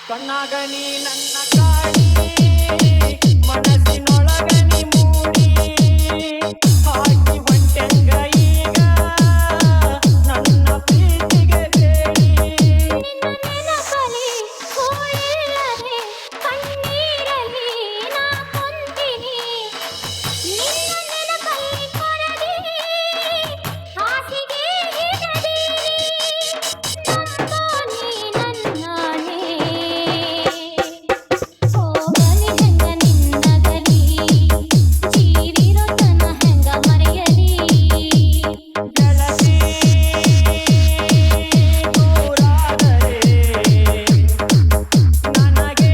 ಕಣ್ಣಾಗನಿ ನನ್ನ ಕಾಡಿ ಮನಸ್ಸಿನೊಳಗನಿ ಮೂಡಿ ಹಾಕಿ ಹೊಂಟೆಂಗ ಈಗ ನನ್ನ ಪ್ರೀತಿಗೆ ಬೇಡಿ ನಿನ್ನ ನೆನಪಲಿ ಹೂವಿಲ್ಲದೆ ಕಣ್ಣೀರಲಿ ನಾ ಕುಂತೀನಿ ನಿನ್ನ ನೆನಪಲ್ಲಿ ಕೊರಗಿ ಹಾಸಿಗೆ ಹಿಡದೀನಿ ನಂಬೋ ನೀ ನನ್ನಾಣೆ ಹೋಗಲಿ ಹೆಂಗ ನಿನ್ನಗಲಿ ಜೀವಿರೋ ತನ ಹೆಂಗ ಮರೆಯಲಿ ಗೆಳತಿ ದೂರಾದರೆ ನನಗೆ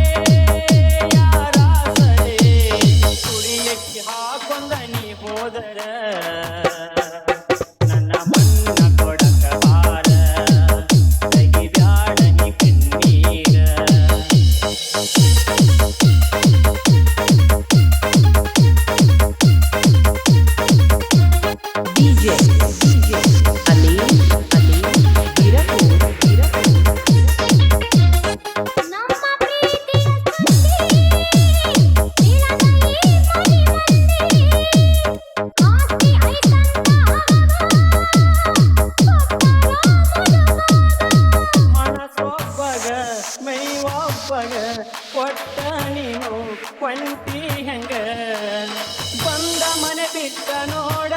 ಯಾರಾಸರೆ ಕುಡಿಯಕ್ಕೆ ಹಾಕೊಂಡ ನೀ ಹೋದರ ನನ್ನ ಮನ್ನ ಕೊಡಕ ಬಾರ ತೆಗಿಬ್ಯಾಡ ನೀ ಕಣ್ಣೀರ DJ Ali Birapur ನಮ್ಮ ಪ್ರೀತಿಯ ಸುದ್ದಿ ತಿಳಿದೈ ಮನೆ ಮಂದಿ ಆಸ್ತಿ ಐತಂತ ಮನಸ್ಸೊಬ್ಬಗ ಮೈವೊಬ್ಬಗ ಕೊಟ್ಟ ನೀನು ಕೊಂಟಿ ಹೆಂಗ ಬಂದ ಮನೆ ಬಿಟ್ಟ ನೋಡ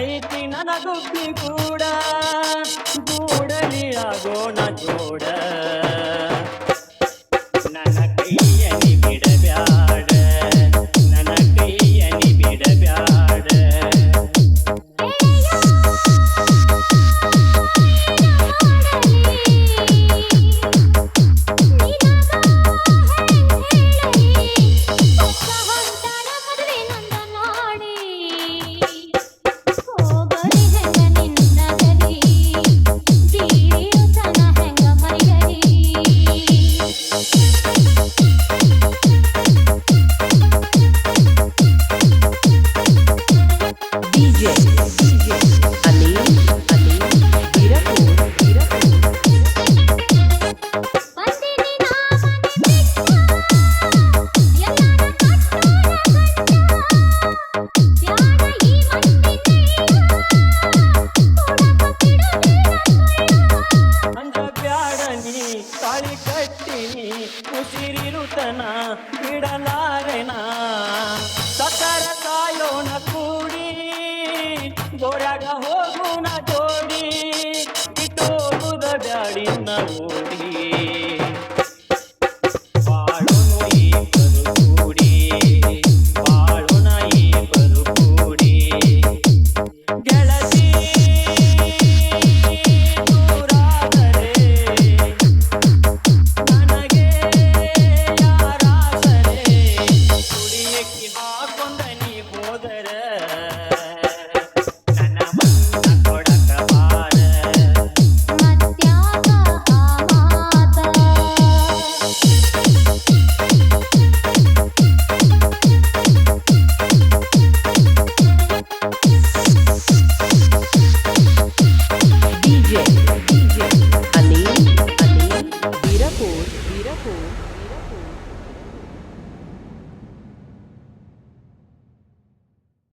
ಐತಿ ನನಗೊಬ್ಬಿ ಕೂಡ ಗೂಡಲಿ ಆಗೋಣ ಜೋಡ ನನ್ನ ಕೈಯನಿ ಬಿಡಬ್ಯಾಡ ನನ್ನ ಕೈಯನಿ ಬಿಡಬ್ಯಾಡ DJ Ali Birapur ಅಂಜಬ್ಯಾಡ ನೀ ತಾಳಿ ಕಟ್ಟಿನಿ ಉಸಿರಿರುತನ ಬಿಡಲಾರೆನ ಸತರ ಕಾಯೋಣ ಕೂಡಿ ಗೋರ್ಯಾಗ ಹೋಗೋಣ ಜೋಡಿ ಇಟ್ಟೋಗುದ ಬ್ಯಾಡಿನ ಓಡಿ